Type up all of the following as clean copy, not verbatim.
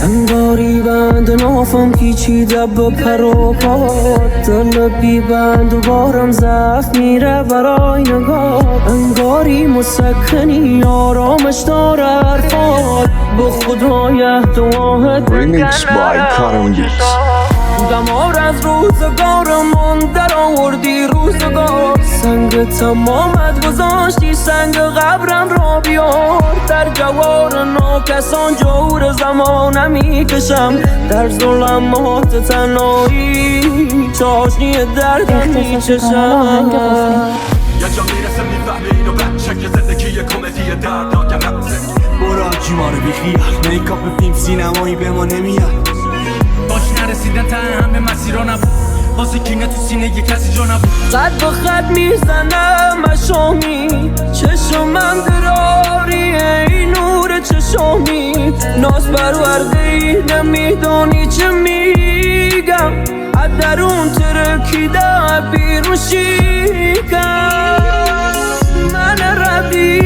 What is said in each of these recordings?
انگاری بند نافم پیچیده با پر و پات، دل بی بند و بارم ضعف میره برای نگاه. انگاری مسکنی آرامش داره حرفات، به خدای دعاهت Remix by Karan Beats. دمار از روزگارمون در آوردی روزگار، سنگ تمامت گذاشتی سنگ قبرم را بیار. در جوار ناکسان جور زمانه میکشم، در ظلمات تنهایی چاشنی دردم میچشم. یه جا میرسه میفهمی اینو بچه که زندگی یه کمدی دردناکم نبوده. برو جیما رو بیخیال، میکاپ فیلم سینمایی به ما نمیاد. باش نرسیدن ته همه مسیرها نبود، واسه کینه تو سینه یه کسی جا نبود. قد به خط میزنم مشامی، چشم من دراری ای نور چشامی. ناز پرورده ای نمیدانی چه میگم، از درون ترکیده بیر میشیکم. من ربی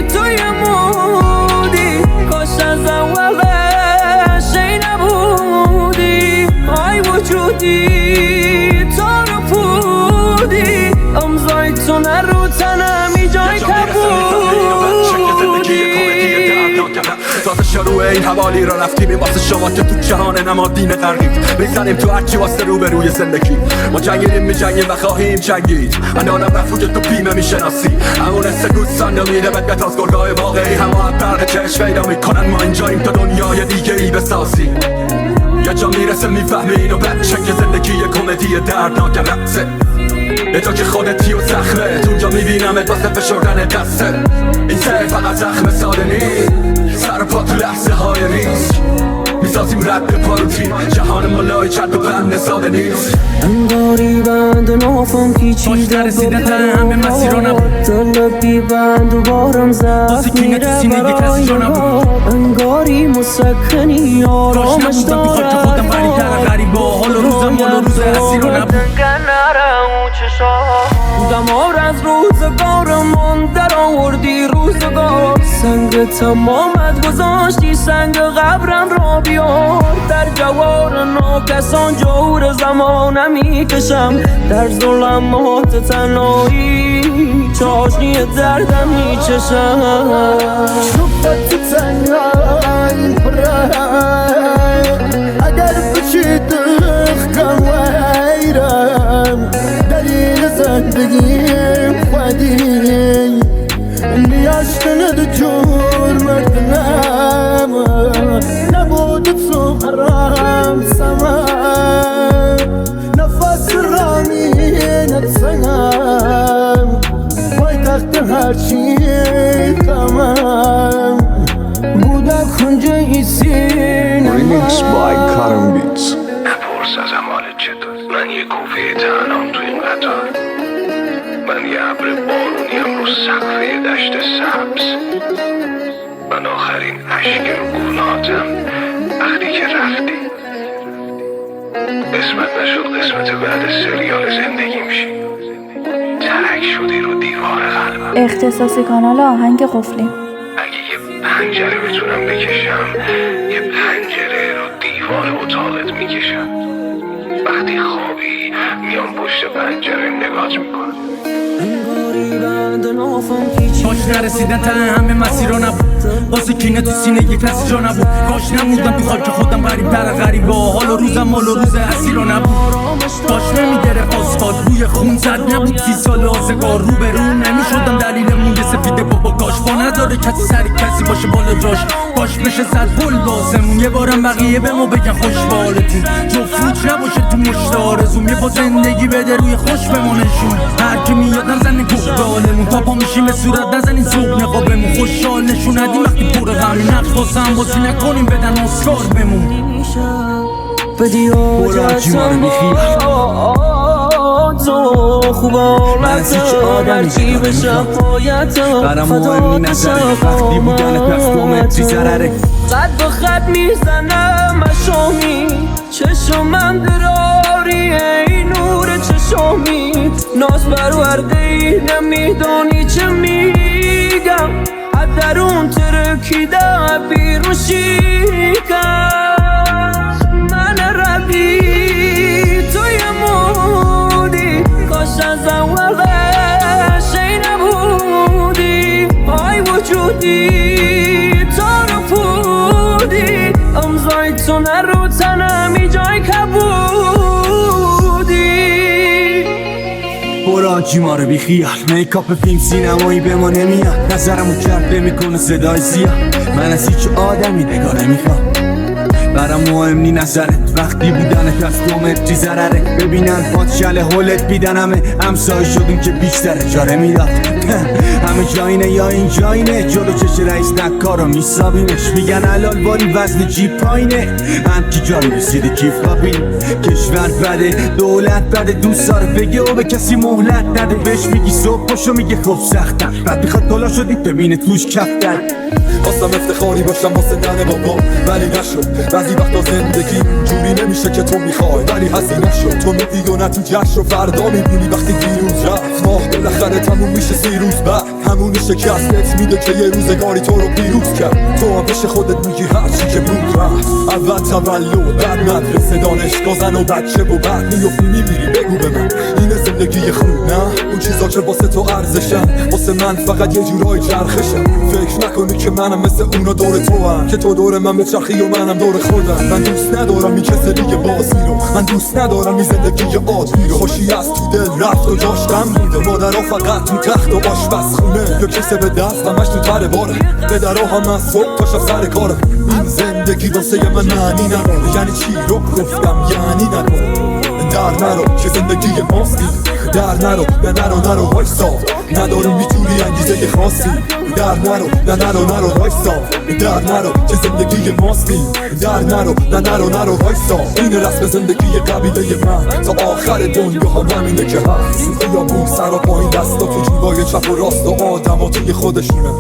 توی مودی، کاش از اولش ای نبودی. ای وجودی تو رو پودی، امضای تو نرو تنمی جای کبودی. تازه شروع این حوالی را رفتیم واسه شما که تو جهان نمادین غرقید. میزنیم تو هرچی واسه روبروی زندگی، ما جنگیدیم میجنگیم و خواهیم جنگید. الانم رفو که تو بیمه میشناسی، همون حس دوستان نمیده بدبت از گرگای واقعی. همه برق چشم پیدا میکنن، ما اینجاییم تا دنیای دیگه ای بسازی. یه جا میرسه میفهمی اینو بچه که زندگی یه کمدی دردناک رقصه. یه جا که خودتی و زخمه، اونجا میبینمت واسه فشردن دسته. این سر فقط زخم ساده نیست، سر پا تو لحظه های ریسک میسازیم رد پاروتین. جهان مالای چند و بند ساده نیست. انگاری بند نافم پیچیده با پر و پات، دل بی بند و بارم ضعف میره برای نگاه. انگاری مسکنی آرامش داره دمار از روزگارمون در آوردی روزگار، سنگ تمامت گذاشتی سنگ قبرم را بیار. در جوار ناکسان جور زمانه میکشم، در ظلمات تنهایی چاشنی دردم میچشم. شفت تنهایی اگر بچید خم ویرم، دلیل زندگیم خودی نیاشتند جور مردنم. نبود تو حرام سمم، نفس رامی نتسنم، پای تخت هرچی کمم بودم خونجه ای سینم. Remix by Karan Beats. نپرس از حالت چطور، من یه کوفه تنهام تو این قطار. من یه ابر بارونیم رو سقف دشت سبز. من آخرین اشک رو گوناتم وقتی که رفتی. قسمت نشد قسمت بعد سریال زندگی میشی، ترک شدی رو دیوار قلبم. اختصاصی کانال آهنگ قفلی. اگه یه پنجره بتونم بکشم، یه پنجره رو دیوار اتاقت میکشم. وقتی خوابی میام پشت پنجره نگاهت میکنم. باش نرسیدن ته همه مسیرها نبود، واسه کینه تو سینه یه کسی جا نبود. کاش نموندم تو خاک خودم غریب تر غریب با حال و روزم مال و روز اسیرا نبود. باش نمیگرفت آسفالت بوی خون زد، نبود 30 سال آزگار رو به رو نمیشدم دلیل موی سفید بابا. کاش با نداره کسی سری کسی باشه بالا جاش، کاش بشه زد پل باسمون. یه بارم بقیه به ما بگن خوش بالتون، جفتوچ نباشه تو مشت آرزوم. یه با زندگی بده روی خوش بمونشون، هر کی میاد نزنه گفتالمون. تا پا میشیم به صورت نزنین صبح نقابمون. خوشحال نشون ندیم وقتی پر غمی، نقش واسه هم بازی نکنیم بدن اسکار بمون. برو جیما رو بیخیال، تو خوب حالت هرچی بشم پایت برم مهمی نظره وقتی بودن پسکومتری ضرره. قد به خط میزنم مشامی، چشم من دراری ای نور چشامی. ناز پرورده ای نمیدانی چه میگم، بودی تارو پودی امضای تو نرو تنمی جای کبودی برو آجی ما رو بیخیال میکاپ فیلم سینمایی به ما نمیاد نظرمو کرده میکنه صدای زیاد من از هیچ آدمی نگاه نمیخوام برام مهم نی نظرت وقتی بودنت از 2 متری ضرره ببینن پادشل هولت بیدن همه همسای شدون که بیشتر اجاره میداد همه جاینه یا این جاینه جلو چش رئیس نکارو میسابیمش میگن علال ولی وزن جیب پایینه هم کی جایی رسیده کیف قابیل کشور بده دولت بده دوست داره بگه و به کسی مهلت نده بهش میگی صبح پاشو میگه خب سختم بعد میخواد دلا شدی ببینه توش کفتر خواستم افتخاری باشم واسه دن بابا ولی نشد بعضی وقتا زندگی جوری نمیشه که تو میخوای ولی هستی نشد تو میدی و نتیجهش رو فردا میبینی وقتی دیروز رفت ماه بالاخره تموم میشه 3 روز بعد همون شکستت میده که یه روزگاری تو رو پیروز کرد تو هم پیش خودت میگی هرچی که بود رفت اول تولد بعد مدرسه دانشگاه زن و بچه و بعد میفتی میمیری بگو به من اینه زندگی خوب نه اون چیزا که واسه تو ارزشن واسه من فقط یه جورای چرخشن فکر نکنی که منم مثل اونا دور تو هم که تو دور من بچرخی و منم دور خودم من دوست ندارم این کسلی بازی رو من دوست ندارم این زندگی عادی رو خوشی از تو دل رفت و جاشتم بوده مادرها فقط تو تخت و آشپزخونه یا کسه به دست همش تو تره باره پدرها هم از صبح تا شب سر کاره این زندگی واسه من معنی نداره یعنی چی رو گفتم یعنی نداره در نرو که زندگی ماستی در نرو نرو وایسا ندارم میتونی انگیزه خاصی در نرو وایسا در نرو که زندگی ماستی در نرو وایسا این رسم زندگی قبیله من تا آخر دنیا هم همینه که هست خیابون سر و پایین دستا تو جیبای چپ و راست و آدم ها توی خودشونه